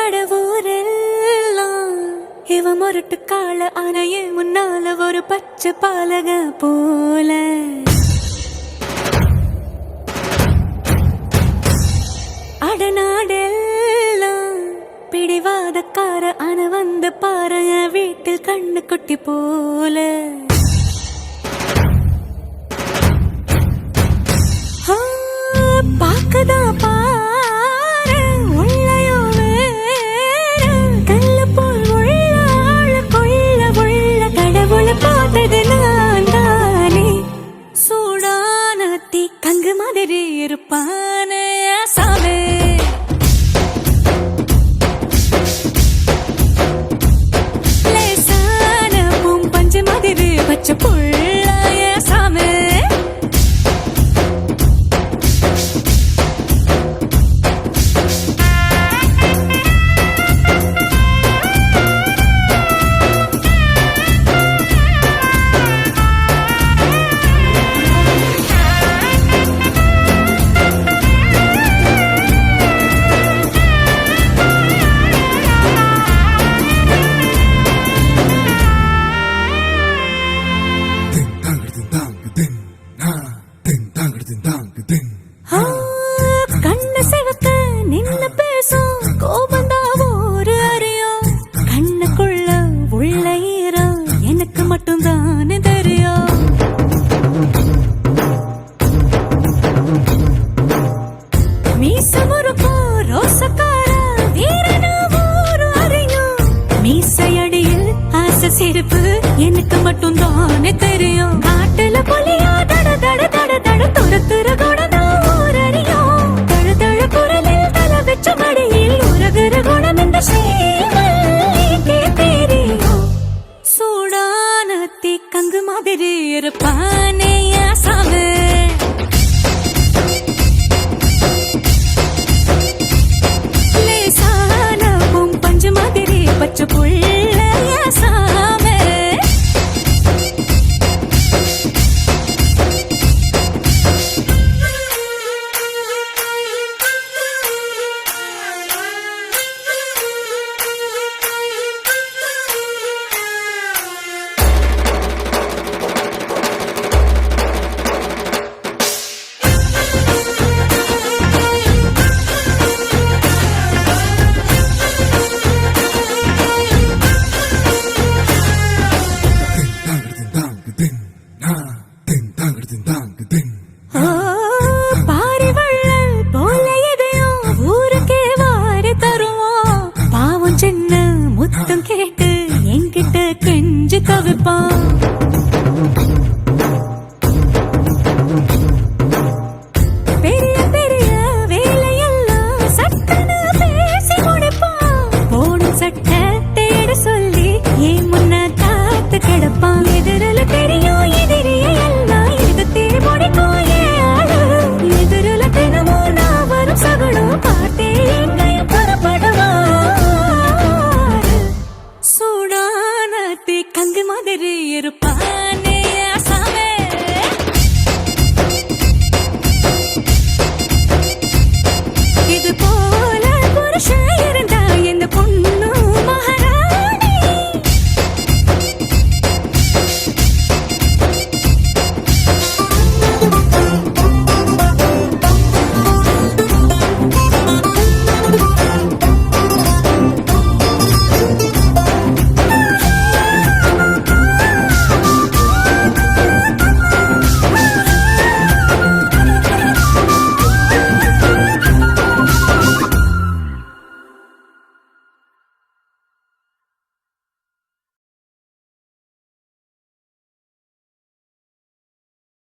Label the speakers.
Speaker 1: கடவுரெல்லாம் இவ முரட்டு கால ஆனையே முன்னால ஒரு பச்சை பாலக போல அடநாடெல்லாம் பிடிவாதக்கார ஆன வந்து பாரு வீட்டில் கண்ணு குட்டி போல பாக்கதா பாரு உள்ளயோ வேற கல்ல போல் உள்ள கொள்ள உள்ள கடவுள பார்த்தது நான் தானே சூடான தீ கங்கு மாதிரி இருப்பானே சாவே லேசான பூம் பஞ்சு மாதிரி பச்சை புள்ளாய சாமே கண்ண சிவக்க நின்னு பேசும் கோபந்தா ஒரு அறியும் கண்ணுக்குள்ள உள்ள ஈரம் எனக்கு மட்டும் தானே தெரியும் மீச முறுக்கும் ரோசக்கார வீரனா ஒரு அறியும் மீசையடியில் ஆசை சிரிப்பு எனக்கு மட்டும் தானே தெரியும் காட்டுல